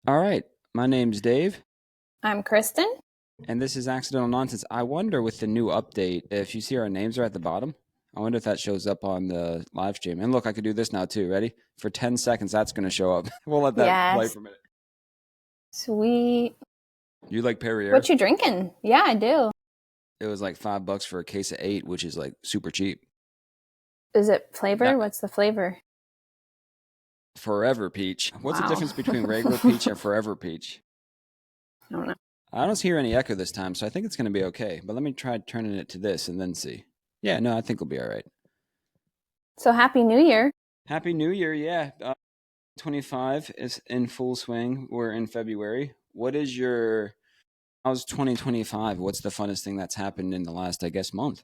All right, my name's Dave, I'm Kristen. and this is Accidental Nonsense. I wonder with the new update, if you see our names are at the bottom, I wonder if that shows up on the live stream. And look, I could do this now too. Ready? For 10 seconds, that's going to show up. We'll let that play Yes. for a minute. Sweet. You like Perrier? What you drinking? Yeah, I do. It was like $5 for a case of eight, which is like super cheap. Is it flavor? That What's the flavor? Forever Peach. What's the Wow. difference between regular peach I and Forever Peach? don't know. I don't hear any echo this time, so I think it's going to be okay. But let me try turning it to this and then see. Yeah, no, I think we'll be all right. So Happy New Year. Happy New Year, yeah. 25 is in full swing. We're in February. How's 2025? What's the funnest thing that's happened in the last, I guess, month?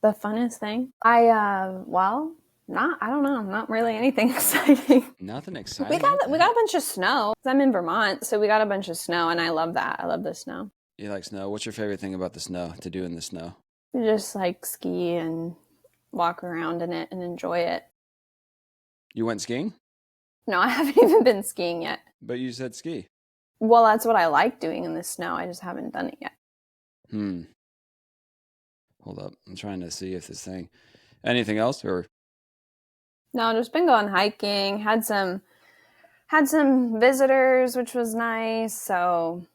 The funnest thing. I don't know, not really anything exciting. Nothing We exciting. got we got a bunch of snow. I'm in Vermont, so we got a bunch of snow and I love that. I love the snow. You like snow? What's your favorite thing about the snow to do in the snow? You just like ski and walk around in it and enjoy it. You went skiing? No, I haven't even been skiing yet. But you said ski. Well, that's what I like doing in the snow. I just haven't done it yet. Hmm. Hold up. I'm trying to see if this thing. Anything else or No, just been going hiking. Had some visitors, which was nice. So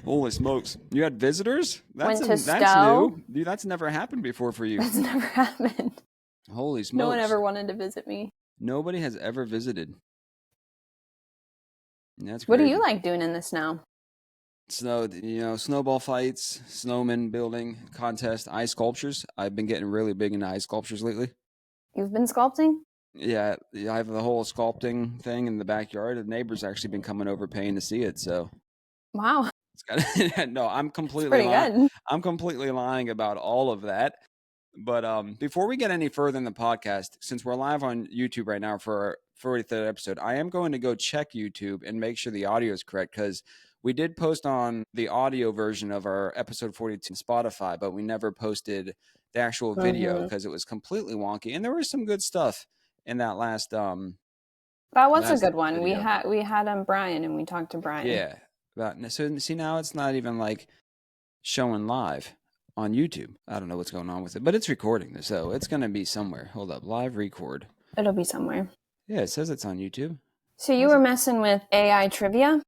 holy smokes. You had visitors? went to That's Stowe. new. Dude, that's never happened before for you. That's never happened. Holy No one smokes. ever wanted to visit me. Nobody has ever visited. That's What do crazy. you like doing in the snow? Snow, snowball fights, snowman building contest, ice sculptures. I've been getting really big into ice sculptures lately. You've been sculpting? Yeah, I have the whole sculpting thing in the backyard. The neighbors actually been coming over paying to see it. So Wow, it's got no. it's pretty good. I'm completely lying about all of that. But before we get any further in the podcast, since we're live on YouTube right now for our 43rd episode, I am going to go check YouTube and make sure the audio is correct because we did post on the audio version of our episode 42 on Spotify, but we never posted the actual video Hmm. because it was completely wonky. And there was some good stuff in that That was a last good one. We video. had we had Brian and we talked to Brian. Yeah. So see now it's not even like showing live on YouTube. I don't know what's going on with it, but it's recording, so it's going to be somewhere. Hold up, live record. It'll be somewhere. Yeah, it says it's on YouTube. So you How's were it? messing with AI trivia?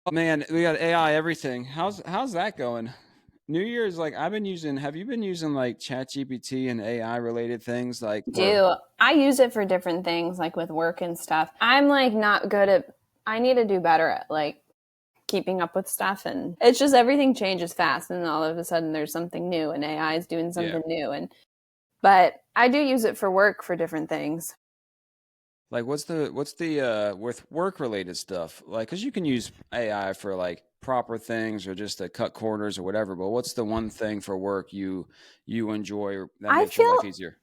Oh, man, we got AI everything. How's that going? New Year's like I've been using. Have you been using like ChatGPT and AI related things like for? Do I use it for different things like with work and stuff. I'm like not good at I need to do better at like keeping up with stuff, and it's just everything changes fast and all of a sudden there's something new and AI is doing Yeah. something new, and but I do use it for work for different things. Like what's the with work related stuff? Like cuz you can use AI for like proper things or just to cut corners or whatever, but what's the one thing for work you enjoy that I makes your life feel easier?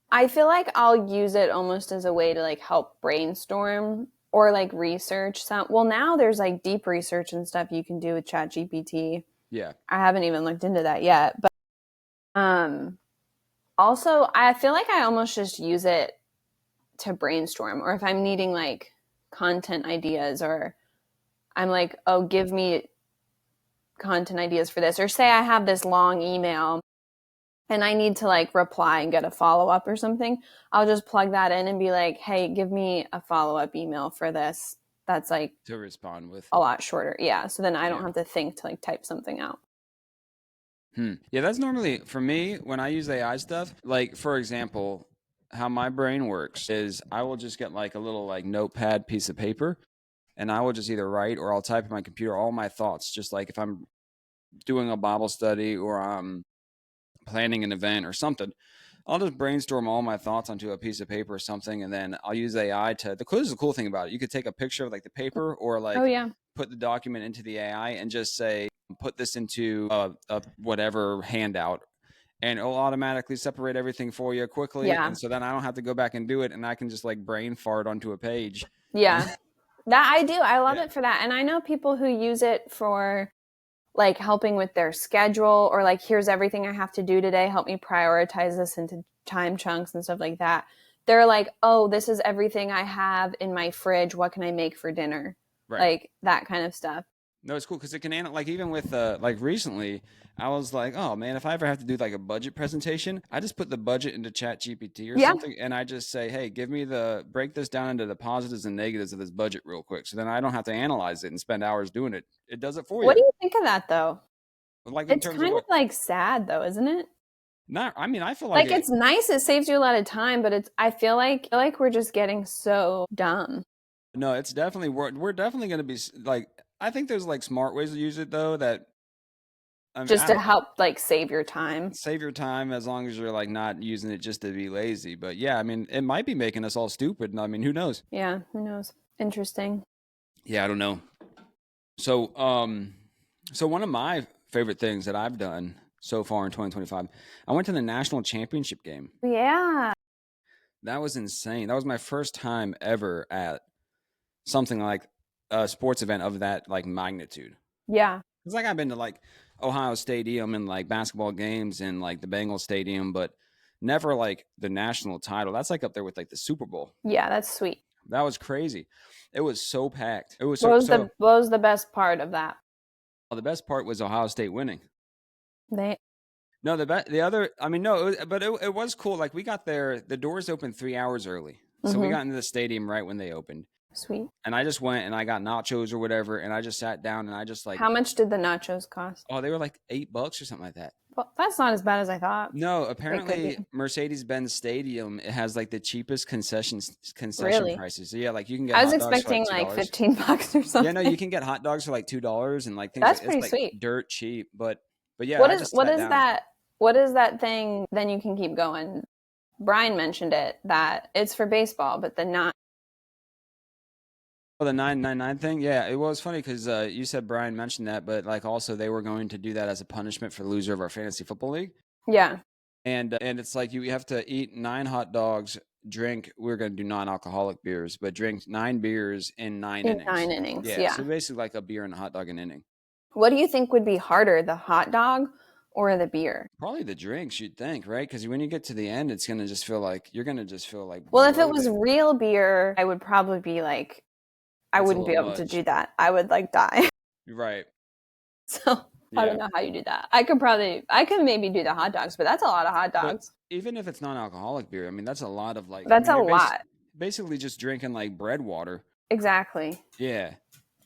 I feel like I'll use it almost as a way to like help brainstorm or like research some. Well, now there's like deep research and stuff you can do with ChatGPT. Yeah. I haven't even looked into that yet, but um also I feel like I almost just use it to brainstorm, or if I'm needing like content ideas, or I'm like, oh, give me content ideas for this, or say I have this long email and I need to like reply and get a follow up or something, I'll just plug that in and be like, hey, give me a follow up email for this. That's like To respond with. a lot shorter. Yeah. So then I don't Yeah. have to think to like type something out. Yeah, that's normally for me when I use AI stuff. Like for example, how my brain works is I will just get like a little like notepad piece of paper and I will just either write or I'll type in my computer all my thoughts, just like if I'm doing a Bible study or I'm planning an event or something. I'll just brainstorm all my thoughts onto a piece of paper or something, and then I'll use AI to. This is the cool thing about it. You could take a picture of like the paper or Oh, like yeah. put the document into the AI and just say, put this into a whatever handout, and it'll automatically separate everything for you quickly. Yeah. And so then I don't have to go back and do it, and I can just like brain fart onto a page. And Yeah. That I do. I love yeah, it for that. And I know people who use it for like helping with their schedule, or like, here's everything I have to do today. Help me prioritize this into time chunks and stuff like that. they're like, oh, this is everything I have in my fridge. What can I make for dinner? Right. Like that kind of stuff. No, it's cool because it can like even with like recently, I was like, oh man, if I ever have to do like a budget presentation, I just put the budget into Chat GPT or Yeah. something, and I just say, hey, break this down into the positives and negatives of this budget real quick, so then I don't have to analyze it and spend hours doing it. It does it for What do you. you think of that though? Like in It's terms of kind of what? like sad though, isn't it? Not. I mean, I feel like Like it's nice. It saves you a lot of time, but I feel like we're just getting so dumb. No, it's definitely we're definitely going to be like. I think there's like smart ways to use it though that I mean, Just to help like save your time. save your time as long as you're like not using it just to be lazy. But yeah, I mean, it might be making us all stupid. And I mean, who knows? Yeah, who knows? Interesting. Yeah, I don't know. So, so one of my favorite things that I've done so far in 2025, I went to the national championship game. Yeah. That was insane. That was my first time ever at something like a sports event of that like magnitude. Yeah. It's like I've been to like Ohio Stadium and like basketball games and like the Bengals Stadium, but never like the national title. That's like up there with like the Super Bowl. Yeah, that's sweet. That was crazy. It was so packed. It was What so. What was the best part of that? The best part was Ohio State winning. They No, the other. I mean, no, it was cool. Like we got there, the doors opened 3 hours early, so we got into the stadium right when they opened. Sweet. And I just went and I got nachos or whatever, and I just sat down and I just like. How much did the nachos cost? Oh, they were like $8 or something like that. Well, that's not as bad as I thought. No, apparently Mercedes-Benz Stadium it has like the cheapest concession Really? prices. So yeah, like you can get. I was hot dogs expecting for like $2. $15 or something. Yeah, no, you can get hot dogs for like $2 and like things. That's like, pretty it's like sweet. Dirt cheap, but yeah. What I is just what sat is down. that? What is that thing? Then you can keep going. Brian mentioned it that it's for baseball, but the not. Oh, the 999 thing? Yeah, it was funny because you said Brian mentioned that, but like also they were going to do that as a punishment for the loser of our fantasy football league. Yeah. And it's like you have to eat 9 hot dogs, drink. We're going to do non-alcoholic beers, but drink 9 beers in 9 innings. 9 innings. Yeah, Yeah. so basically like a beer and a hot dog an inning. What do you think would be harder, the hot dog or the beer? Probably the drinks, you'd think, right? Because when you get to the end, it's going to just feel like you're going to just feel like. Well, if it was real beer, I would probably be like, I wouldn't be able to do that. I would like die. Right. So I don't know how you do that. I could maybe do the hot dogs, but that's a lot of hot dogs. But even if it's non-alcoholic beer, I mean, that's a lot of like. That's a lot. Basically just drinking like bread water. Exactly. Yeah.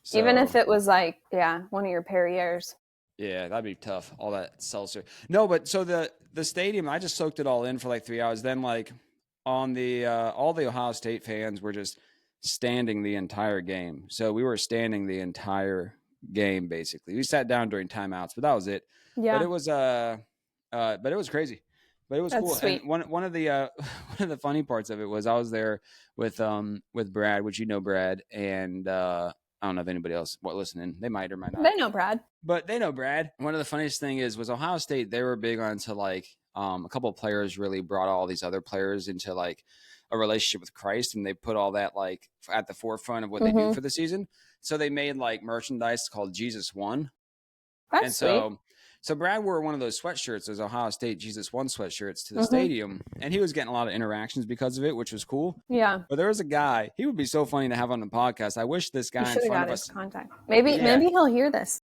So, even if it was like, one of your Perriers. Yeah, that'd be tough. All that seltzer. No, but so the stadium, I just soaked it all in for like 3 hours. Then like on the all the Ohio State fans were just standing the entire game. So we were standing the entire game basically. We sat down during timeouts, but that was it. Yeah. But it was crazy. But it was cool. Sweet. And one of the one of the funny parts of it was I was there with Brad, which you know Brad, and I don't know if anybody else listening. They might or might not. They know Brad. But they know Brad. One of the funniest thing was Ohio State. They were big onto like a couple of players really brought all these other players into like a relationship with Christ, and they put all that like at the forefront of what they do for the season. So they made like merchandise called Jesus Won. That's sweet. So Brad wore one of those sweatshirts, those Ohio State Jesus Won sweatshirts to the stadium, and he was getting a lot of interactions because of it, which was cool. Yeah. But there was a guy, he would be so funny to have on the podcast. I wish this guy in front of us. Contact. Maybe he'll hear this.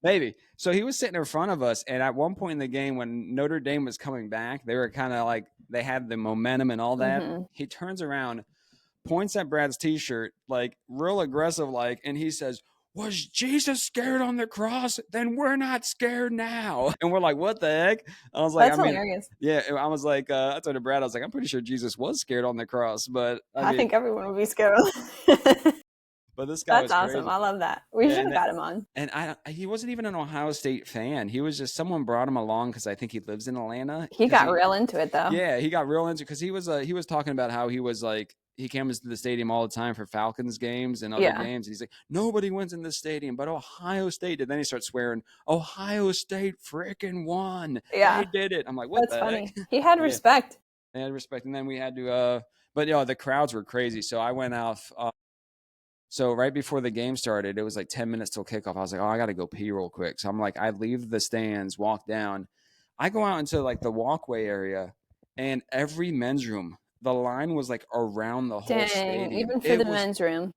Maybe. So he was sitting in front of us, and at one point in the game when Notre Dame was coming back, they were kind of like, they had the momentum and all that. He turns around, points at Brad's t-shirt, like real aggressive, like, and he says, "Was Jesus scared on the cross? Then we're not scared now." And we're like, what the heck? I was like, That's hilarious. Yeah, I was like, I told Brad, I was like, I'm pretty sure Jesus was scared on the cross, but I think everyone would be scared. But this guy That's awesome. Crazy. I love that. We should have got him on. And he wasn't even an Ohio State fan. He was just someone brought him along because I think he lives in Atlanta. He got real into it though. Yeah, he got real into it because he was talking about how he was like he comes to the stadium all the time for Falcons games and other games. And he's like, nobody wins in this stadium, but Ohio State did. Then he starts swearing, Ohio State freaking won. Yeah, they did it. I'm like, what? That's funny. He had respect. They had respect, and then we had to. But the crowds were crazy. So I went off. So right before the game started, it was like 10 minutes till kickoff. I was like, I got to go pee real quick. So I'm like, I leave the stands, walk down. I go out into like the walkway area, and every men's room the line was like around the whole Dang, stadium. even for the men's room.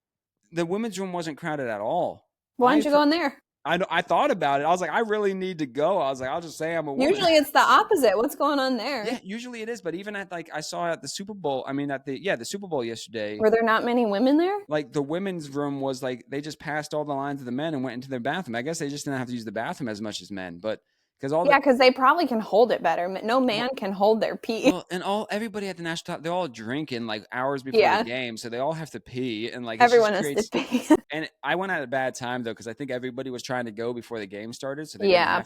The women's room wasn't crowded at all. Why don't you go in there? I thought about it. I was like, I really need to go. I was like, I'll just say I'm a woman. Usually it's the opposite. What's going on there? Yeah, usually it is. But even at like I saw at the Super Bowl, I mean at the Super Bowl yesterday. Were there not many women there? Like the women's room was like they just passed all the lines of the men and went into their bathroom. I guess they just didn't have to use the bathroom as much as men, but because they probably can hold it better. No man can hold their pee. Well, and everybody at the national top, they're all drinking like hours before the game, so they all have to pee, and like everyone has to pee. And I went at a bad time though because I think everybody was trying to go before the game started, so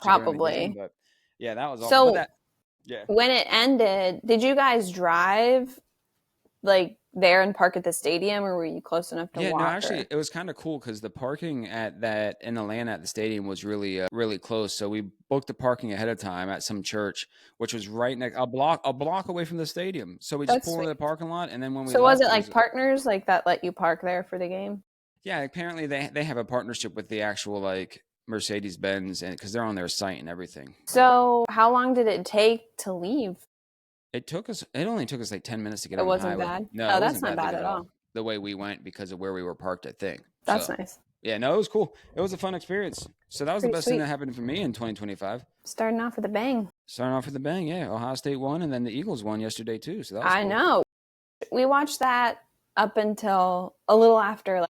probably. But yeah, that was so. But when it ended, did you guys drive like there and park at the stadium, or were you close enough to walk? Yeah, no, actually, it was kind of cool because the parking in Atlanta at the stadium was really, really close. So we booked the parking ahead of time at some church, which was right next a block away from the stadium. So we just pulled into the parking lot, and then when we was it like partners like that let you park there for the game? Yeah, apparently they have a partnership with the actual like Mercedes-Benz, and because they're on their site and everything. So how long did it take to leave? It only took us like 10 minutes to get on the highway. It wasn't bad? No, that's not bad at all. The way we went because of where we were parked, I think. That's nice. Yeah, no, it was cool. It was a fun experience. So that was the best thing that happened for me in 2025. Starting off with a bang. Yeah. Ohio State won, and then the Eagles won yesterday too. So that was cool. I know. We watched that up until a little after.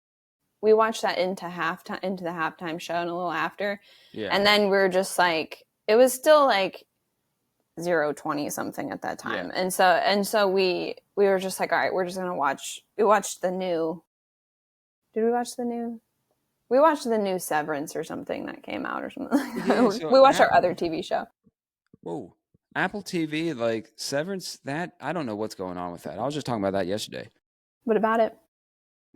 We watched that into the halftime show and a little after. Yeah. And then we were just like, it was still like 0-20 something at that time. Yeah. And so we were just like, all right, we're just going to watch. We watched the new. Did we watch the new? We watched the new Severance or something that came out or something. Yeah, so we watched our other TV show. Whoa. Apple TV, like Severance, that I don't know what's going on with that. I was just talking about that yesterday. What about it?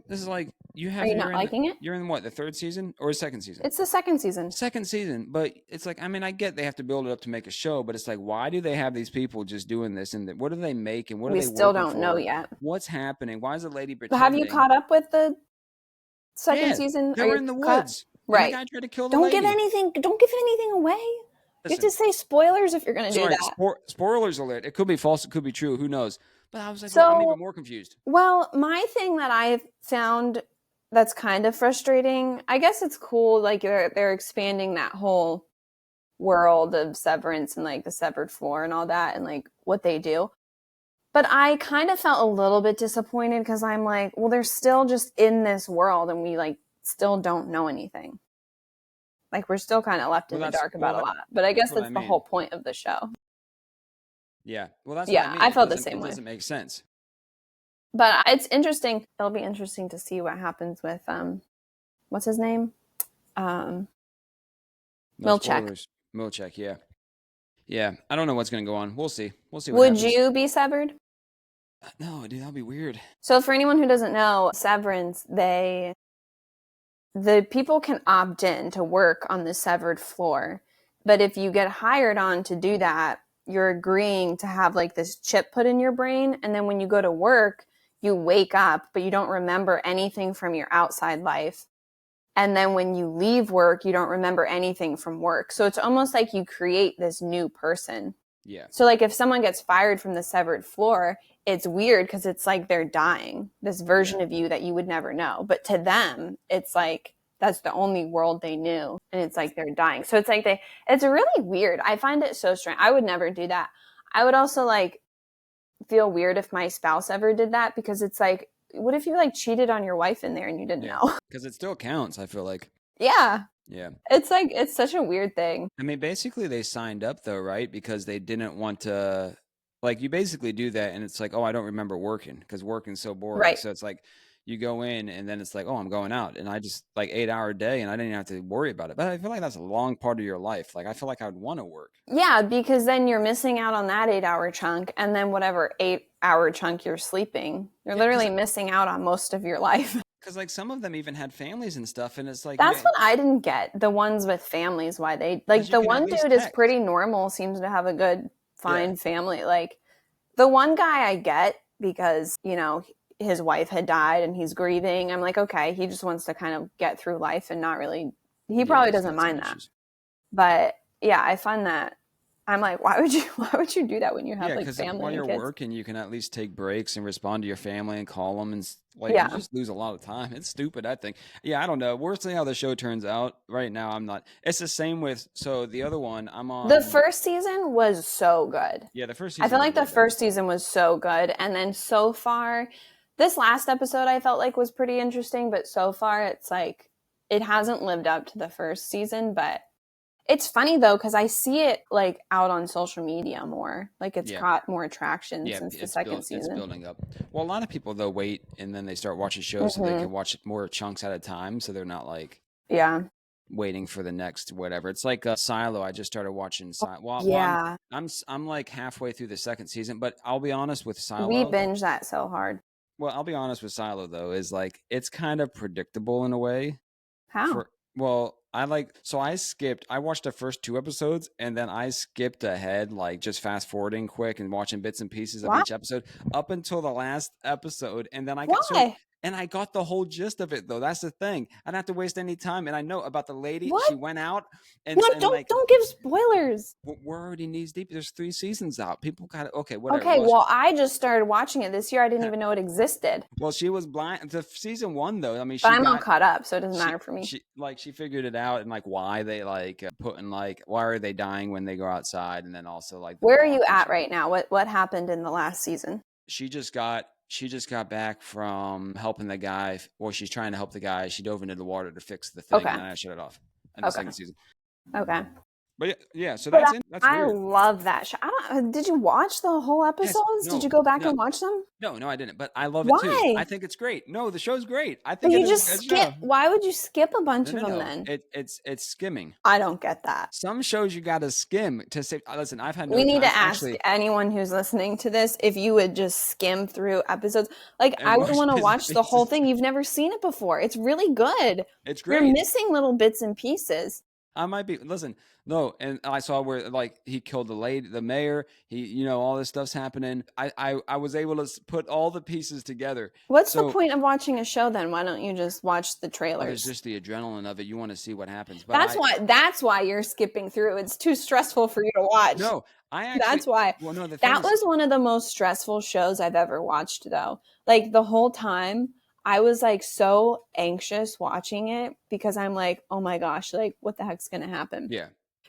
This is like you have. Are you not liking it? You're in what, the third season or second season? It's the second season. Second season, but it's like, I mean, I get they have to build it up to make a show, but it's like, why do they have these people just doing this? And what do they make? And what we are they? Still don't know yet. What's happening? Why is the lady pretending? Have you caught up with the second season? They were in the woods. Right. The guy tried to kill the lady. Don't give anything away. Listen, you have to say spoilers if you're going to do that. Spoilers alert. It could be false. It could be true. Who knows? But I was like, I'm even more confused. Well, my thing that I've found that's kind of frustrating, I guess it's cool, like they're expanding that whole world of Severance and like the severed floor and all that and like what they do. But I kind of felt a little bit disappointed because I'm like, well, they're still just in this world and we like still don't know anything. Like we're still kind of left in the dark about a lot. But I guess that's the whole point of the show. Yeah. Well, that's what I mean. I felt the same way. It doesn't make sense. But it's interesting. It'll be interesting to see what happens with what's his name? No Milchek. Milchek, yeah. Yeah. I don't know what's going to go on. We'll see. What Would happens. You be severed? No, dude, that'd be weird. So for anyone who doesn't know, Severance, the people can opt in to work on the severed floor. But if you get hired on to do that, you're agreeing to have like this chip put in your brain. And then when you go to work, you wake up, but you don't remember anything from your outside life. And then when you leave work, you don't remember anything from work. So it's almost like you create this new person. Yeah. So like if someone gets fired from the severed floor, it's weird because it's like they're dying, this version of you that you would never know. But to them, it's like that's the only world they knew. And it's like they're dying. So it's like it's really weird. I find it so strange. I would never do that. I would also like feel weird if my spouse ever did that because it's like, what if you like cheated on your wife in there and you didn't know? Because it still counts, I feel like. Yeah. Yeah. It's like, it's such a weird thing. I mean, basically they signed up though, right? Because they didn't want to, like you basically do that and it's like, oh, I don't remember working because working's so boring. Right. So it's like you go in and then it's like, oh, I'm going out and I just like 8-hour day and I didn't even have to worry about it. But I feel like that's a long part of your life. Like I feel like I would want to work. Yeah, because then you're missing out on that 8-hour chunk and then whatever 8-hour chunk you're sleeping, you're literally missing out on most of your life. Because like some of them even had families and stuff and it's like that's what I didn't get, the ones with families, why they like the one dude is pretty normal, seems to have a good fine family. Like the one guy I get because you know his wife had died and he's grieving. I'm like, okay, he just wants to kind of get through life and not really, he probably doesn't mind that. But yeah, I find that I'm like, why would you do that when you have Yeah, like because while family and you're kids? working, you can at least take breaks and respond to your family and call them, and like you Yeah. just lose a lot of time. It's stupid, I think. Yeah, I don't know. We'll see how the show turns out. Right now, I'm not. It's the same with so the other one. I'm The on. first season was so good. Yeah, the first I season feel was like the really good. first season was so good. And then so far, this last episode I felt like was pretty interesting, but so far it's like it hasn't lived up to the first season. But it's funny though, because I see it like out on social media more. Like it's Yeah, caught more traction yeah, since the second it's season. building up. Well, a lot of people though wait and then they start watching shows so they Hmm. can watch more chunks at a time, so they're not like Yeah. waiting for the next whatever. It's like Silo. I just started watching Silo. Well, Yeah. I'm like halfway through the second season, but I'll be honest with We Silo. binge that so hard. Well, I'll be honest with Silo though, is like it's kind of predictable in a way. How? For well, I skipped. I watched the first two episodes and then I skipped ahead, like just fast forwarding quick and watching bits and pieces of Why? each episode up until the last episode, and then Why? and I got the whole gist of it though. That's the thing. I didn't have to waste any time, and I know about the lady. What? She went out What? and like Don't give spoilers. we're already knees deep. There's 3 seasons out. People got it. Okay, whatever. Okay, well, I just started watching it this year. I didn't even know it existed. Well, she was blind. The season one though. I mean, But she I'm all got caught up, so it doesn't matter for me. she figured it out, and like why they like putting like why are they dying when they go outside, and then also like Where are you at right now? What happened in the last season? she just got back from helping the guy. Well, she's trying to help the guy. She dove into the water to fix the thing, Okay. and then I shut it off in the second season. Okay. But yeah, so But that's I weird. love that show. Did you watch the whole episodes? no, Did you go back no. and watch them? No, I didn't. But I love it too. Why? I think it's great. No, the show's great. I But think you it is just a good skip. show. Why would you skip a bunch of them No. then? It's skimming. I don't get that. Some shows you got to skim to say. Listen, I've had no We need time. to ask Actually, anyone who's listening to this if you would just skim through episodes. Like, And I would watch want to bits and watch the whole pieces. thing. You've never seen it before. It's really good. It's You're great. missing little bits and pieces. I might be. Listen, no, and I saw where like he killed the lady, the mayor. He, all this stuff's happening. I was able to put all the pieces together. What's the point of watching a show then? Why don't you just watch the There's trailers? just the adrenaline of it. You want to see what happens. But That's why you're skipping through. It's too stressful for you to watch. No, I actually. That's why. Well, no, That was one of the most stressful shows I've ever watched though. Like the whole time I was like so anxious watching it because I'm like, oh my gosh, like what the heck's going to happen? Yeah.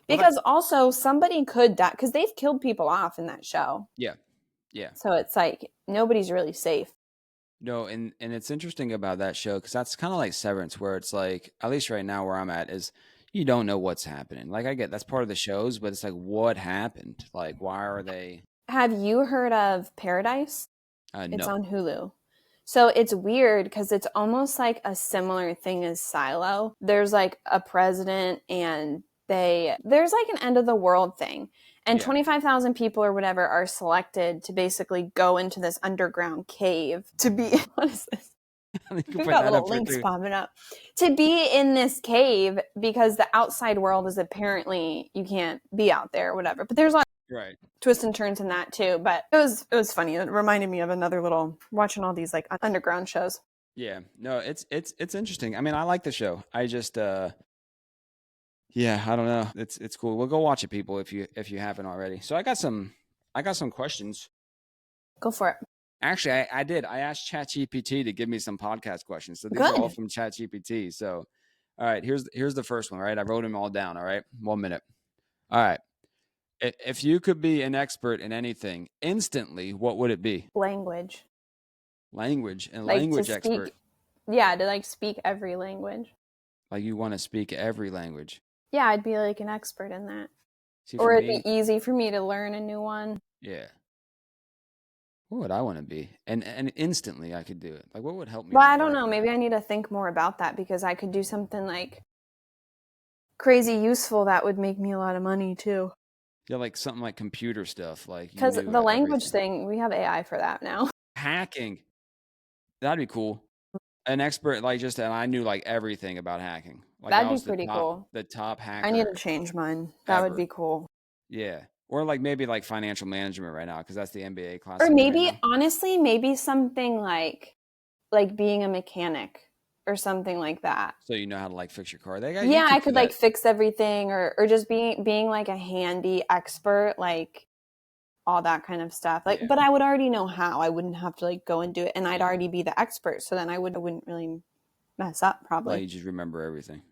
Because also somebody could die because they've killed people off in that show. Yeah. So it's like nobody's really safe. No, and it's interesting about that show because that's kind of like Severance, where it's like, at least right now where I'm at is you don't know what's happening. Like I get that's part of the shows, but it's like what happened? Like why are they? Have you heard of Paradise? It's No. on Hulu. So it's weird because it's almost like a similar thing as Silo. There's like a president and there's like an end of the world thing. And Yeah. 25,000 people or whatever are selected to basically go into this underground cave to be, what is this? You can We've put got that little up there, links too. popping up. To be in this cave because the outside world is apparently you can't be out there or whatever. But there's a lot of Right. twists and turns in that too. But it was funny. It reminded me of another little watching all these like underground shows. Yeah. No, it's interesting. I mean, I like the show. I just yeah, I don't know. It's cool. We'll go watch it, people, if you haven't already. So I got some questions. Go for it. Actually, I did. I asked ChatGPT to give me some podcast questions. So these are all Good. from ChatGPT. So, all right, here's the first one. Right, I wrote them all down. All right, 1 minute. All right, if you could be an expert in anything instantly, what would it be? Language. Language and Like to language speak- expert. Yeah, to like speak every language. Like you want to speak every language. Yeah, I'd be like an expert in that. See, Or for it'd me, be easy for me to learn a new one. yeah. What would I want to be? And instantly I could do it. Like what would help me? Well, with I don't work? know. Maybe I need to think more about that because I could do something like crazy useful that would make me a lot of money too. Yeah, like something like computer stuff. Like you Because knew the language everything. thing, we have AI for that now. Hacking. That'd be cool. An expert like just and I knew like everything about hacking. Like That'd I be was pretty cool. The top hacker. I need to change mine. That would ever. be cool. Yeah. Or like maybe like financial management right now because that's the MBA class. Or I'm in maybe, right now. honestly, maybe something like being a mechanic or something like that. So you know how to like fix your car. They got Yeah, YouTube I for could like that. fix everything or just being like a handy expert, like all that kind of stuff. Like, Yeah. but I would already know how. I wouldn't have to like go and do it, and I'd Yeah. already be the expert. So then I wouldn't really mess up, Like probably. you just remember everything.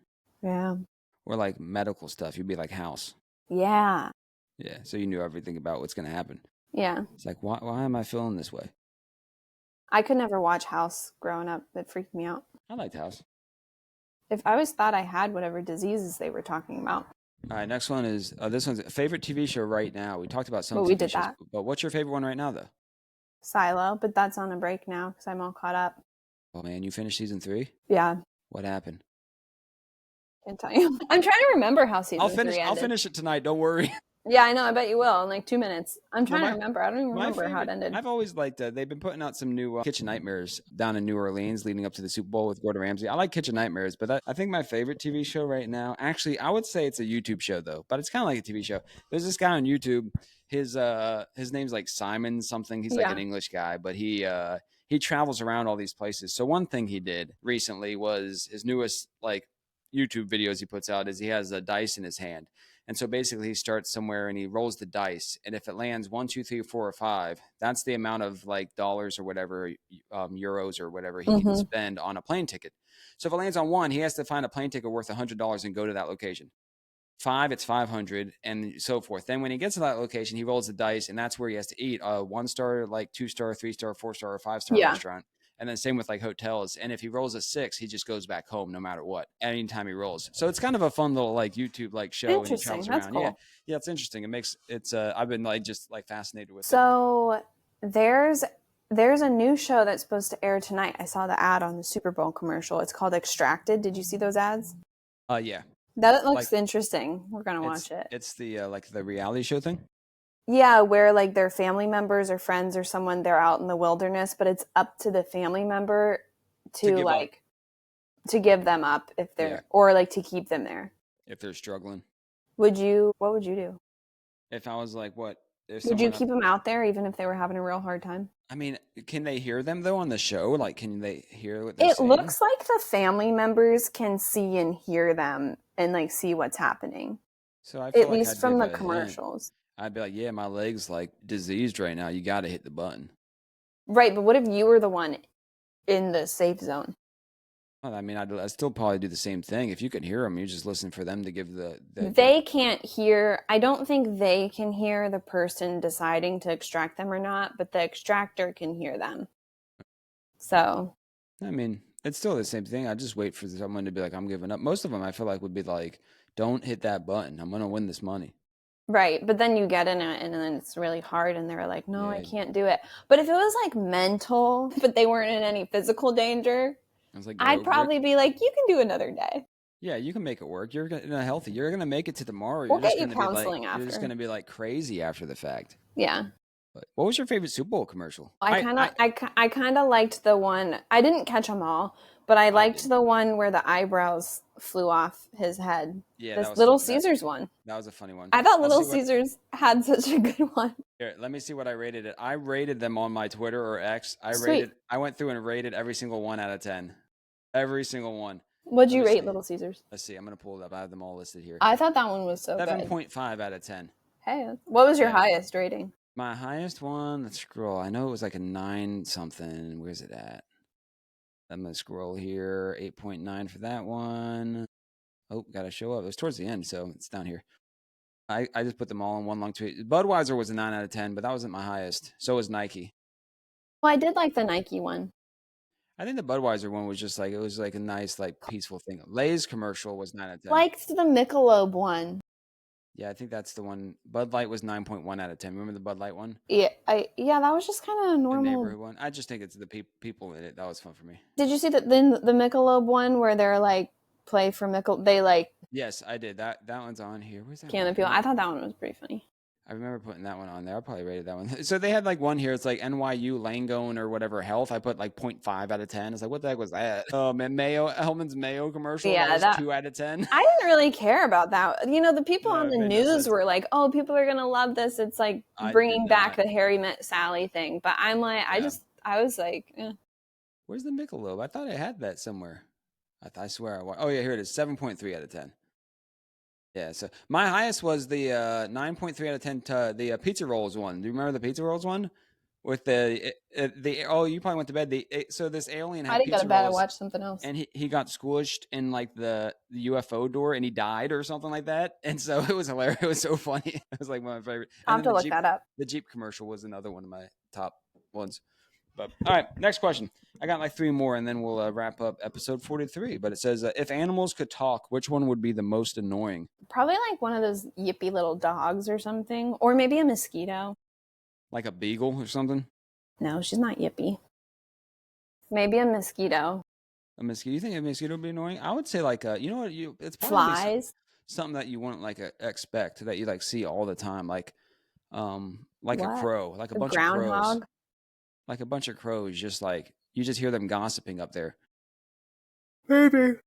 Yeah. Or like medical stuff. You'd be like House. Yeah. Yeah. So you knew everything about what's gonna happen. Yeah. It's like why am I feeling this way? I could never watch House growing up. It freaked me out. I liked House. If I always thought I had whatever diseases they were talking about. All right, next one is this one's favorite TV show right now. We talked about some Well, we TV did shows, that. but what's your favorite one right now, though? Silo, but that's on a break now because I'm all caught up. Oh man, you finished season 3? Yeah. What happened? Can't tell you. I'm trying to remember how season 3 ended. I'll finish it tonight. Don't worry. Yeah, I know. I bet you will in like 2 minutes. I'm trying Well, to remember. I don't even remember how it favorite, ended. I've always liked they've been putting out some new Kitchen Nightmares down in New Orleans leading up to the Super Bowl with Gordon Ramsay. I like Kitchen Nightmares, but I think my favorite TV show right now, actually, I would say it's a YouTube show though, but it's kind of like a TV show. There's this guy on YouTube. His name's like Simon something. He's like an English guy, but he travels around all these places. So one thing he did recently was his newest like YouTube videos he puts out is he has a dice in his hand. And so basically he starts somewhere and he rolls the dice. And if it lands 1, 2, 3, 4, or 5, that's the amount of like dollars or whatever, euros or whatever he can spend on a plane ticket. So if it lands on 1, he has to find a plane ticket worth $100 and go to that location. 5, it's 500 and so forth. Then when he gets to that location, he rolls the dice and that's where he has to eat a 1-star, like 2-star, 3-star, 4-star, or 5-star restaurant. And then same with like hotels. And if he rolls a 6, he just goes back home no matter what, anytime he rolls. So it's kind of a fun little like YouTube like show. And he travels around. That's cool. Yeah, it's interesting. It makes it's I've been like just like fascinated with it. So there's a new show that's supposed to air tonight. I saw the ad on the Super Bowl commercial. It's called Extracted. Did you see those ads? Yeah. That looks interesting. We're gonna watch it. It's the like the reality show thing. Yeah, where like their family members or friends or someone, they're out in the wilderness, but it's up to the family member to give them up if they're or like to keep them there. If they're struggling. What would you do? If I was like, what? Would you keep them out there even if they were having a real hard time? I mean, can they hear them though on the show? Like, can they hear what they're saying? It looks like the family members can see and hear them and like see what's happening. So I feel at least from the commercials. I'd be like, yeah, my leg's like diseased right now. You got to hit the button. Right, but what if you were the one in the safe zone? Well, I mean, I'd still probably do the same thing. If you can hear them, you just listen for them to give the They can't hear. I don't think they can hear the person deciding to extract them or not, but the extractor can hear them. So. I mean, it's still the same thing. I just wait for someone to be like, I'm giving up. Most of them, I feel like, would be like, don't hit that button. I'm going to win this money. Right, but then you get in it and then it's really hard and they're like, no, I can't do it. But if it was like mental, but they weren't in any physical danger, like, I'd probably be like, you can do another day. Yeah, you can make it work. You're healthy. You're going to make it to tomorrow. We'll get you counseling after. You're just going to be like crazy after the fact. Yeah. But what was your favorite Super Bowl commercial? I kind of liked the one. I didn't catch them all, but I liked the one where the eyebrows flew off his head. Yeah, this Little Caesars one. That was a funny one. I thought Little Caesars had such a good one. Here, let me see what I rated it. I rated them on my Twitter or X. I went through and rated every single one out of 10. Every single one. What'd you rate Little Caesars? Let's see. I'm going to pull it up. I have them all listed here. I thought that one was so 7.5 out of 10. Hey, what was your highest rating? My highest one, let's scroll. I know it was like a 9 something. Where's it at? I'm going to scroll here. 8.9 for that one. Oh, got to show up. It was towards the end, so it's down here. I just put them all in one long tweet. Budweiser was a 9 out of 10, but that wasn't my highest. So was Nike. Well, I did like the Nike one. I think the Budweiser one was just like, it was like a nice, like peaceful thing. Lay's commercial was 9 out of 10. Liked the Michelob one. Yeah, I think that's the one. Bud Light was 9.1 out of 10. Remember the Bud Light one? Yeah, that was just kind of a normal. The neighborhood one. I just think it's the people in it. That was fun for me. Did you see the Michelob one where they're like play for Michelob? They like. Yes, I did. That one's on here. Where's that? Can of Peel. I thought that one was pretty funny. I remember putting that one on there. I probably rated that one. So they had like one here. It's like NYU Langone or whatever health. I put like 0.5 out of 10. It's like, what the heck was that? Oh man, Hellman's Mayo commercial. Yeah, that was 2 out of 10. I didn't really care about that. You know, the people on the news were like, "Oh, people are gonna love this. It's like bringing back the Harry Met Sally thing." But I'm like, I was like, eh. Where's the Michelob? I thought I had that somewhere. I swear. Oh yeah, here it is. 7.3 out of 10. Yeah. So my highest was the 9.3 out of 10 to the pizza rolls one. Do you remember the pizza rolls one? With the oh, you probably went to bed. So this alien I had didn't go to pizza bed. I rolls, watched something else. and he got squished in like the UFO door, and he died or something like that. And so it was hilarious. It was so funny. It was like one of my favorite. I'll And have then to look that up. the Jeep commercial was another one of my top ones. But all right, next question. I got like 3 more, and then we'll wrap up episode 43. But it says, if animals could talk, which one would be the most annoying? Probably like one of those yippy little dogs or something, or maybe a mosquito. Like a beagle or something? No, she's not yippy. Maybe a mosquito. A mosquito? You think a mosquito would be annoying? I would say like you know what it's probably Flies. something that you wouldn't like expect that you like see all the time, like a What? crow, like a A bunch of crows, groundhog. like a bunch of crows, just like you just hear them gossiping up there. Maybe.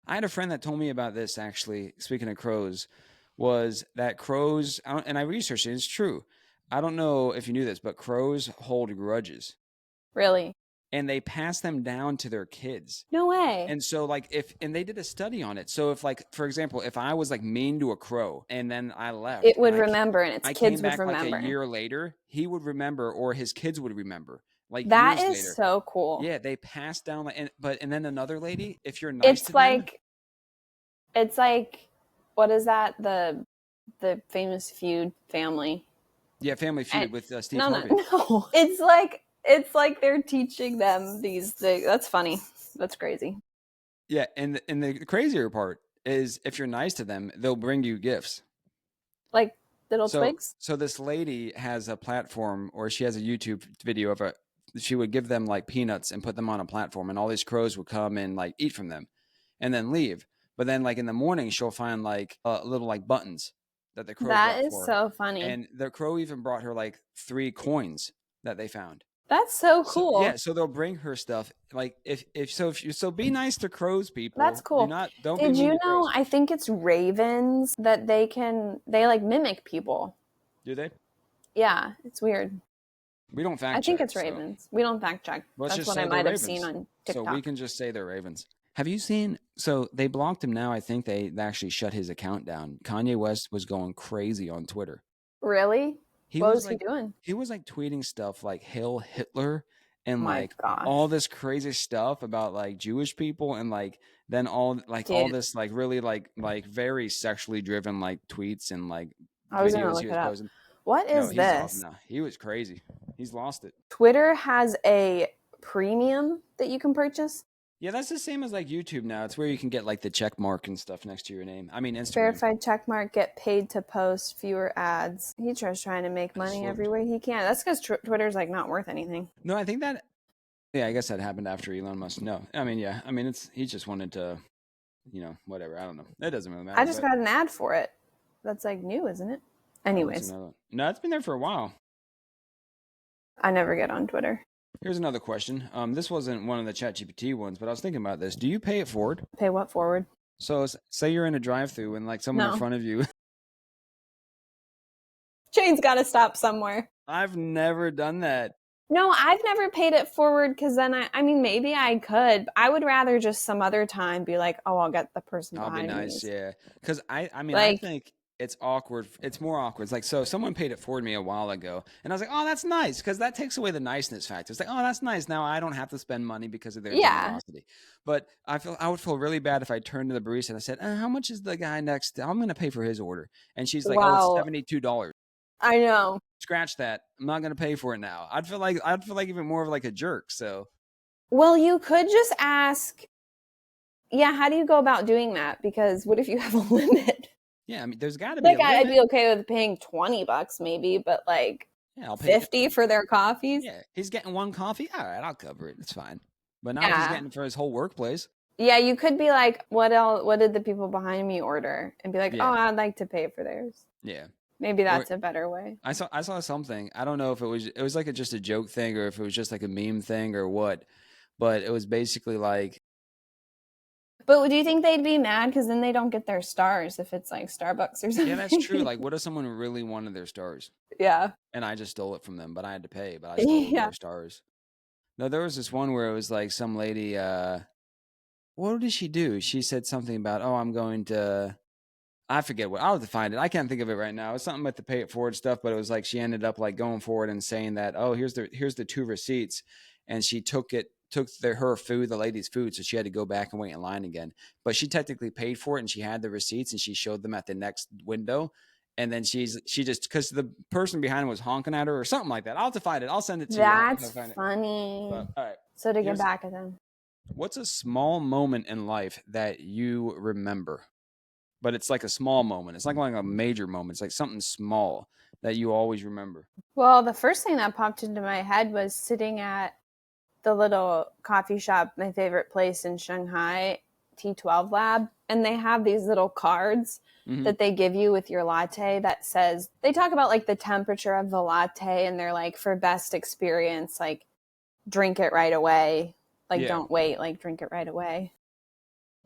I had a friend that told me about this actually. Speaking of crows, was that crows, and I researched it. It's true. I don't know if you knew this, but crows hold grudges, Really? and they pass them down to their kids. No way. And so like and they did a study on it. So if like, for example, if I was like mean to a crow and then I left, it would remember, and its I kids came would back remember. like a year later, he would remember, or his kids would remember like That years is later. so cool. Yeah. They passed down like, and then another lady, if you're nice to them. It's like, what is that? The Famous Feud family. Yeah. Family Feud with Steve no, Harvey. No. It's like they're teaching them these things. That's funny. That's crazy. Yeah. And the crazier part is if you're nice to them, they'll bring you gifts. Like little twigs? So this lady has a platform, or she has a YouTube video of she would give them like peanuts and put them on a platform, and all these crows would come and like eat from them and then leave. But then like in the morning, she'll find like little like buttons that the crow That brought is for her. so funny. And the crow even brought her like 3 coins that they found. That's so cool. So, yeah, so they'll bring her stuff. Like if you be nice to crows, people. That's cool. Don't Did be mean you to know? crows. I think it's ravens that they like mimic people. Do they? Yeah, it's weird. We don't fact check. I think it's ravens. We don't fact check. That's what I might have seen on TikTok. So we can just say they're ravens. Have you seen? So they blocked him now. I think they actually shut his account down. Kanye West was going crazy on Twitter. Really? What was he doing? He was like tweeting stuff like "Hail Hitler" and all this crazy stuff about like Jewish people, and like then all this like really like very sexually driven like tweets and like videos he was posting. What is this? He's off now. He was crazy. He's lost it. Twitter has a premium that you can purchase. Yeah, that's the same as like YouTube now. It's where you can get like the check mark and stuff next to your name. I mean, Instagram. Verified check mark, get paid to post fewer ads. He's just trying to make money every way he can. That's because Twitter's like not worth anything. No, I think that. Yeah, I guess that happened after Elon Musk. No, I mean, yeah, I mean, he just wanted to, whatever. I don't know. That doesn't really matter. I just got an ad for it. That's like new, isn't it? Anyways. No, it's been there for a while. I never get on Twitter. Here's another question. This wasn't one of the ChatGPT ones, but I was thinking about this. Do you pay it forward? Pay what forward? So say you're in a drive-through and like someone in front of you. Chain's got to stop somewhere. I've never done that. No, I've never paid it forward because then I mean, maybe I could. I would rather just some other time be like, oh, I'll get the person behind me. I'll be nice, yeah. Because I mean, I think it's awkward. It's more awkward. It's like, so someone paid it forward me a while ago, and I was like, oh, that's nice, because that takes away the niceness factor. It's like, oh, that's nice. Now I don't have to spend money because of their generosity. But I would feel really bad if I turned to the barista and I said, how much is the guy next? I'm going to pay for his order. And she's like, oh, it's $72. I know. Scratch that. I'm not going to pay for it now. I'd feel like even more of like a jerk. So, well, you could just ask. Yeah, how do you go about doing that? Because what if you have a limit? Yeah, I mean, there's got to be a limit. I'd be okay with paying $20 maybe, but like I'll pay $50 for their coffees. Yeah, he's getting one coffee. All right, I'll cover it. It's fine. But now he's getting it for his whole workplace. Yeah, you could be like, what did the people behind me order? And be like, oh, I'd like to pay for theirs. Yeah. Maybe that's a better way. I saw something. I don't know if it was like just a joke thing, or if it was just like a meme thing or what. But it was basically like. But do you think they'd be mad because then they don't get their stars if it's like Starbucks or something? Yeah, that's true. Like, what if someone really wanted their stars? Yeah. And I just stole it from them, but I had to pay. But I stole their stars. No, there was this one where it was like some lady. what did she do? She said something about, oh, I'm going to, I forget what, I'll have to find it. I can't think of it right now. It's something with the pay it forward stuff, but it was like she ended up like going forward and saying that, oh, here's the 2 receipts. And she took her food, the lady's food. So she had to go back and wait in line again. But she technically paid for it and she had the receipts and she showed them at the next window. And then she just, because the person behind was honking at her or something like that. I'll have to find it. I'll send it to you. That's funny. But, all right. So to get back at them. What's a small moment in life that you remember? But it's like a small moment. It's like a major moment. It's like something small that you always remember. Well, the first thing that popped into my head was sitting at the little coffee shop, my favorite place in Shanghai, T12 Lab, and they have these little cards that they give you with your latte that says, they talk about like the temperature of the latte, and they're like, for best experience, like drink it right away. Like, don't wait, like drink it right away.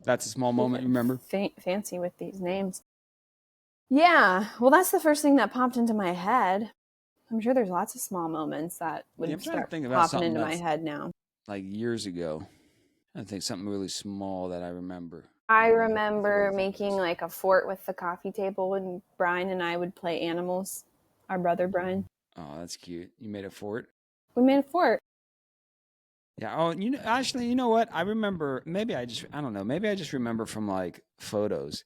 That's a small moment you remember? Fancy with these names. Yeah, well, that's the first thing that popped into my head. I'm sure there's lots of small moments that would start popping into my head now. Like years ago. I think something really small that I remember. I remember making like a fort with the coffee table when Brian and I would play animals. Our brother Brian. Oh, that's cute. You made a fort? We made a fort. Yeah. Oh, actually, you know what? I remember. Maybe I just remember from like photos.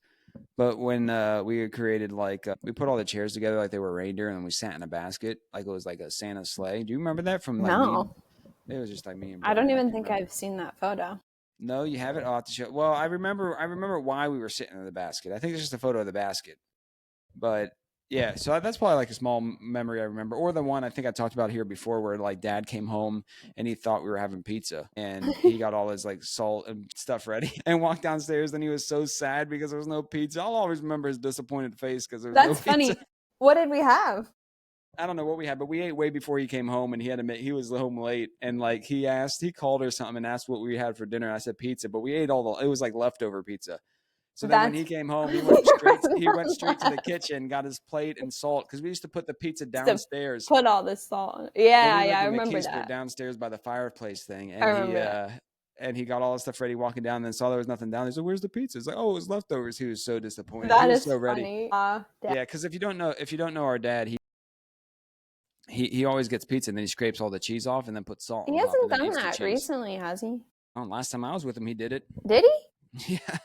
But when we created we put all the chairs together like they were reindeer, and then we sat in a basket like it was like a Santa sleigh. Do you remember that from like? No. It was just like me and Brian. I don't even think I've seen that photo. No, you haven't? I'll have to show. Well, I remember why we were sitting in the basket. I think it's just a photo of the basket. But yeah, so that's probably like a small memory I remember. Or the one I think I talked about here before where like dad came home and he thought we were having pizza and he got all his like salt and stuff ready and walked downstairs and he was so sad because there was no pizza. I'll always remember his disappointed face because there was no pizza. That's funny. What did we have? I don't know what we had, but we ate way before he came home and he was home late and like he called or something and asked what we had for dinner. I said pizza, but we ate it was like leftover pizza. So then when he came home, he went straight to the kitchen, got his plate and salt because we used to put the pizza downstairs. Put all the salt on. Yeah, I remember that. Downstairs by the fireplace thing. And and he got all the stuff ready walking down and then saw there was nothing down there. He said, where's the pizza? It's like, oh, it was leftovers. He was so disappointed. That he was is so ready. Funny. Yeah, because if you don't know our dad, he always gets pizza and then he scrapes all the cheese off and then puts salt on top. He hasn't done that recently, has he? Oh, last time I was with him, he did it. Did he? Yeah.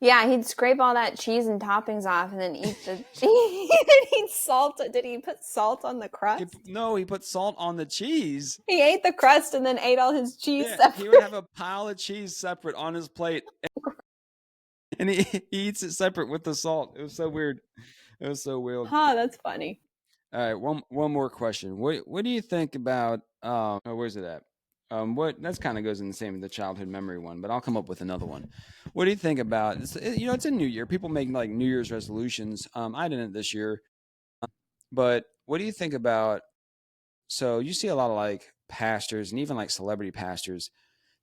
Yeah, he'd scrape all that cheese and toppings off and then eat the cheese. He'd salt it. Did he put salt on the crust? No, he put salt on the cheese. He ate the crust and then ate all his cheese separate. He would have a pile of cheese separate on his plate. And he eats it separate with the salt. It was so weird. It was so weird. Huh, that's funny. All right, one more question. What do you think about where's it at? That kind of goes in the same with the childhood memory one, but I'll come up with another one. What do you think about it's a new year. People make like New Year's resolutions. I didn't this year. But what do you think about so you see a lot of like pastors and even like celebrity pastors,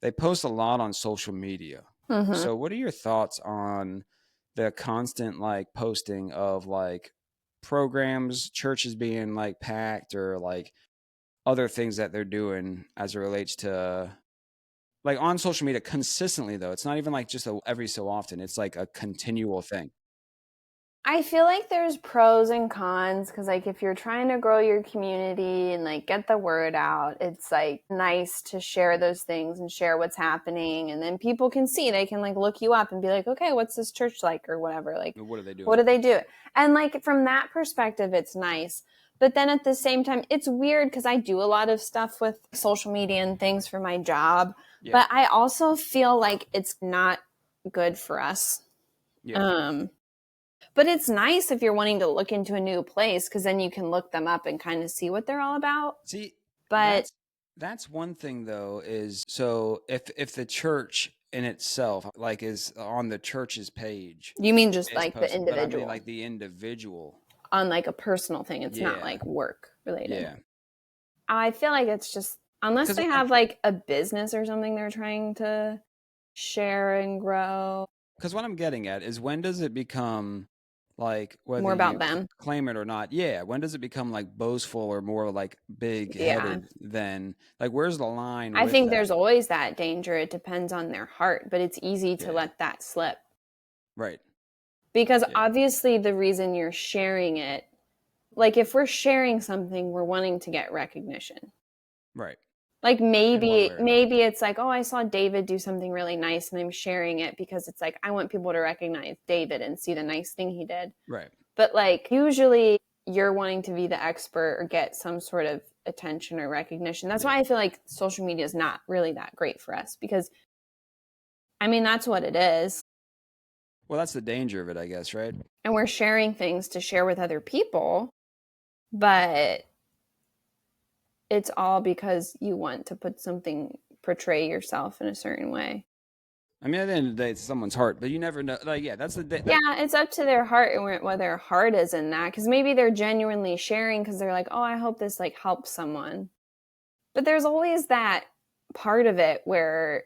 they post a lot on social media. Mm-hmm. So what are your thoughts on the constant like posting of like programs, churches being like packed or like other things that they're doing as it relates to like on social media consistently though? It's not even like just every so often. It's like a continual thing. I feel like there's pros and cons because like if you're trying to grow your community and like get the word out, it's like nice to share those things and share what's happening, and then people can see, they can like look you up and be like, okay, what's this church like or whatever, like what do they do? What do they do? And like from that perspective, it's nice. But then at the same time, it's weird because I do a lot of stuff with social media and things for my job, but I also feel like it's not good for us. Yeah. But it's nice if you're wanting to look into a new place because then you can look them up and kind of see what they're all about. See, but that's one thing though, is so if the church in itself like is on the church's page. You mean just like the individual? But I mean like the individual. On like a personal thing. It's not like work related. Yeah. I feel like it's just, unless they have like a business or something they're trying to share and grow. Because what I'm getting at is when does it become Like whether More about you them. claim it or not. Yeah. When does it become like boastful or more like big Yeah. headed than like where's the line I with think that? there's always that danger. It depends on their heart, but it's easy to Yeah. let that slip. Right. Because Yeah. obviously the reason you're sharing it, like if we're sharing something, we're wanting to get recognition. Right. Like In one way or another. maybe it's like, oh, I saw David do something really nice and I'm sharing it because it's like I want people to recognize David and see the nice thing he did. Right. But like usually you're wanting to be the expert or get some sort of attention or recognition. That's why I feel like social media is not really that great for us because I mean that's what it is. Well, that's the danger of it, I guess, right? And we're sharing things to share with other people, but it's all because you want to portray yourself in a certain way. I mean, at the end of the day, it's someone's heart, but you never know. Like, yeah, that's the Yeah, it's up to their heart and what their heart is in that. Because maybe they're genuinely sharing because they're like, oh, I hope this like helps someone. But there's always that part of it where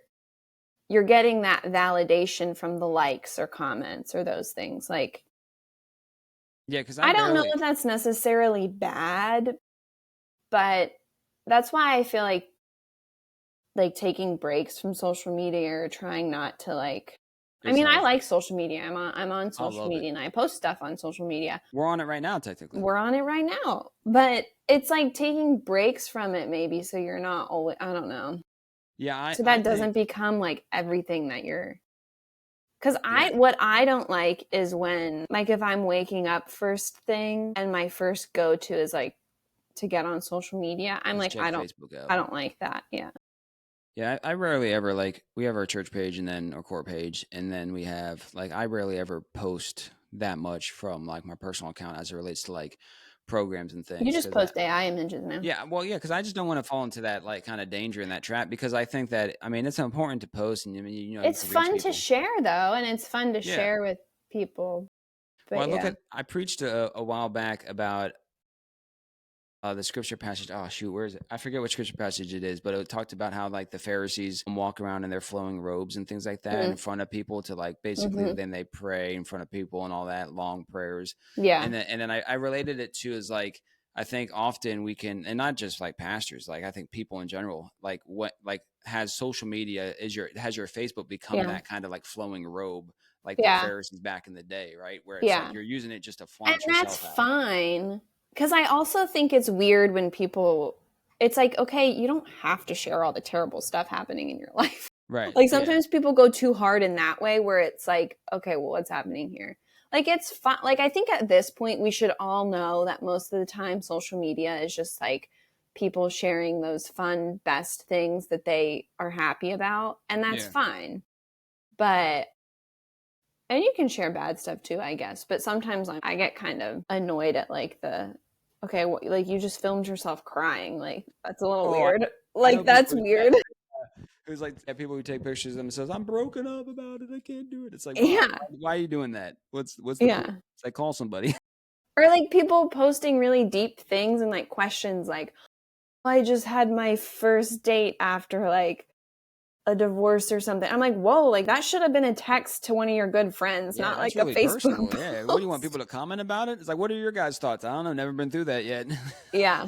you're getting that validation from the likes or comments or those things. Like, yeah, because I don't know if that's necessarily bad, but that's why I feel like taking breaks from social media or trying not to like I mean, I like social media. I'm on social media and I post stuff on social media. We're on it right now, technically. We're on it right now. But it's like taking breaks from it maybe so you're not always I don't know. Yeah, so that doesn't become like everything that you're because what I don't like is when like if I'm waking up first thing and my first go to is like to get on social media, I'm like I don't like that. Yeah. Yeah, I rarely ever like we have our church page and then our core page, and then we have like I rarely ever post that much from like my personal account as it relates to like programs and things. You just post AI images now. Yeah, well, yeah, because I just don't want to fall into that like kind of danger in that trap because I think that I mean it's important to post and it's fun to share though, and it's fun to share with people. But well, I preached a while back about the scripture passage. Oh shoot, where is it? I forget what scripture passage it is, but it talked about how like the Pharisees walk around in their flowing robes and things like that in front of people to like basically then they pray in front of people and all that long prayers. Yeah, and then I related it to is like I think often we can, and not just like pastors, like I think people in general, like what like has social media has your Facebook become that kind of like flowing robe. Like the Pharisees back in the day, right? Where it's like you're using it just to flaunt yourself out. And that's fine. Because I also think it's weird when people, it's like, okay, you don't have to share all the terrible stuff happening in your life. Right. Like sometimes people go too hard in that way where it's like, okay, well, what's happening here? Like it's fun. Like I think at this point we should all know that most of the time social media is just like people sharing those fun, best things that they are happy about. And that's fine. But and you can share bad stuff too, I guess. But sometimes I get kind of annoyed at like okay, like you just filmed yourself crying. Like that's a little weird. Like that's weird. It was like people who take pictures of themselves. I'm broken up about it. I can't do it. It's like, why are you doing that? What's the point? It's like call somebody. Or like people posting really deep things and like questions like, I just had my first date after like a divorce or something. I'm like, whoa, like that should have been a text to one of your good friends, not like really a Facebook post. Yeah. What do you want people to comment about it? It's like, what are your guys' thoughts? I don't know. Never been through that yet. Yeah.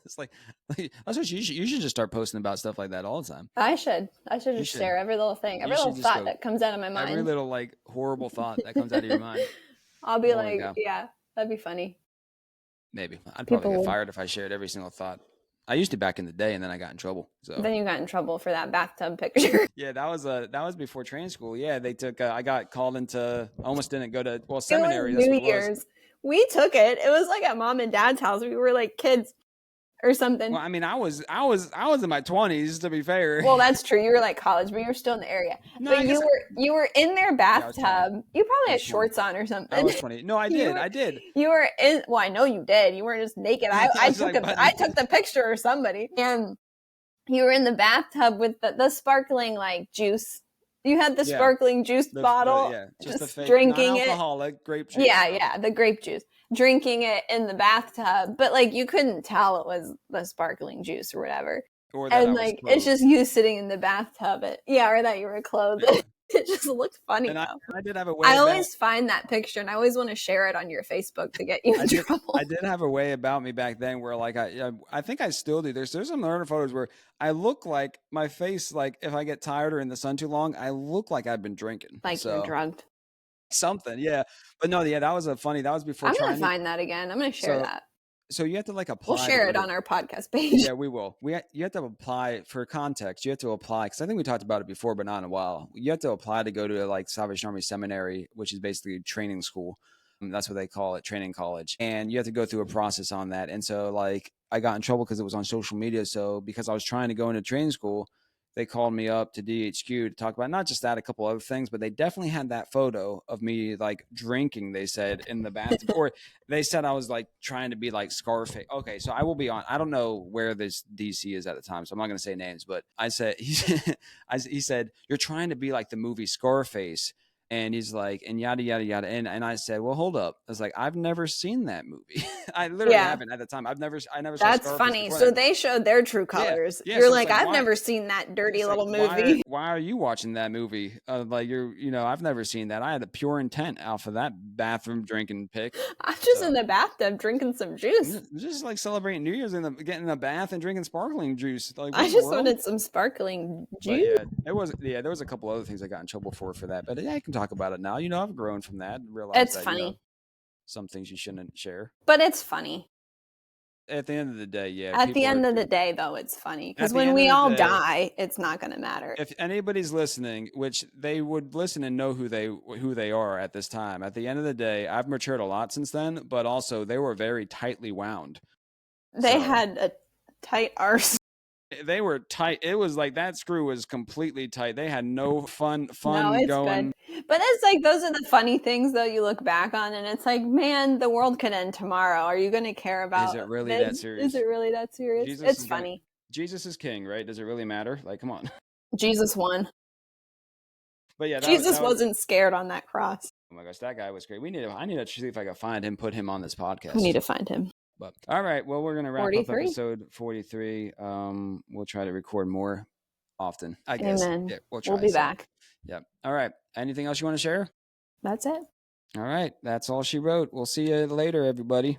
It's like that's what you should just start posting about stuff like that all the time. I should just share every little thing, every little thought that comes out of my mind. Every little like horrible thought that comes out of your mind. I'll be like, yeah, that'd be funny. Maybe. I'd probably get fired if I shared every single thought. I used to back in the day, and then I got in trouble. So then you got in trouble for that bathtub picture. Yeah, that was before training school. Yeah, they took. I got called into. Almost didn't go to seminary. New Year's. We took it. It was like at mom and dad's house. We were like kids or something. Well, I mean, I was in my 20s, to be fair. Well, that's true. You were like college, but you were still in the area. No, but you were in their bathtub. You probably had shorts on or something. I was 20. No, I did. You were in. Well, I know you did. You weren't just naked. I took the picture or somebody, and you were in the bathtub with the sparkling like juice. You had the sparkling juice bottle, just the fake, drinking non-alcoholic grape juice. Yeah, the grape juice. Drinking it in the bathtub, but like you couldn't tell it was the sparkling juice or whatever. Or that and like it's just you sitting in the bathtub. Or that you were clothed. It just looked funny And though. I did have a way I about always find that picture and I always want to share it on your Facebook to get you in trouble. I did have a way about me back then where like I think I still do. There's some other photos where I look like my face, like if I get tired or in the sun too long, I look like I've been drinking. Like you're So drugged. something, yeah. But no, yeah, that was that was before I'm going trying to find that again. I'm going to share that. So you have to like We'll apply to share go it to, on our podcast page. yeah, we will. You have to apply for context. You have to apply because I think we talked about it before, but not in a while. You have to apply to go to like Salvation Army Seminary, which is basically training school. That's what they call it, training college. And you have to go through a process on that. And so like I got in trouble because it was on social media. So because I was trying to go into training school, they called me up to DHQ to talk about not just that, a couple other things, but they definitely had that photo of me like drinking, they said, in the bathroom. Or they said I was like trying to be like Scarface. Okay, so I will be on. I don't know where this DC is at the time, so I'm not going to say names, but I said, he said, you're trying to be like the movie Scarface. And he's like, and yada, yada, yada. And I said, well, hold up. I was like, I've never seen that movie. I literally haven't at the time. I never saw That's Scarface funny. before So that. they showed their true colors. Yeah, You're so like, I've why, never seen that dirty little like, movie. why are you watching that movie? Like I've never seen that. I had a pure intent off of that bathroom drinking pic. I'm just in the bathtub drinking some juice. Just like celebrating New Year's and getting in a bath and drinking sparkling juice. Like I just wanted some sparkling juice. But yeah, there was a couple other things I got in trouble for that. But yeah, I can talk about it now. I've grown from that and realized it's that, funny. Some things you shouldn't share. But it's funny. At the end of the day, yeah. At the end of the day, though, it's funny. Because when we all die, it's not going to matter. If anybody's listening, which they would listen and know who they are at this time, at the end of the day, I've matured a lot since then, but also they were very tightly wound. They had a tight arse. They were tight. It was like that screw was completely tight. They had no fun no, it's going. Good. But it's like those are the funny things though you look back on and it's like, man, the world could end tomorrow. Are you going to care about it? Is it really that serious? Is it really that serious? It's funny. Jesus is king, right? Does it really matter? Like, come on. Jesus won. But yeah, Jesus wasn't scared on that cross. Oh my gosh, that guy was great. I need to see if I can find him, put him on this podcast. We need to find him. But all right, well, we're gonna wrap up episode 43. We'll try to record more often, I guess. Amen. Yeah, we'll be back. Yeah. All right. Anything else you want to share? That's it. All right. That's all she wrote. We'll see you later, everybody.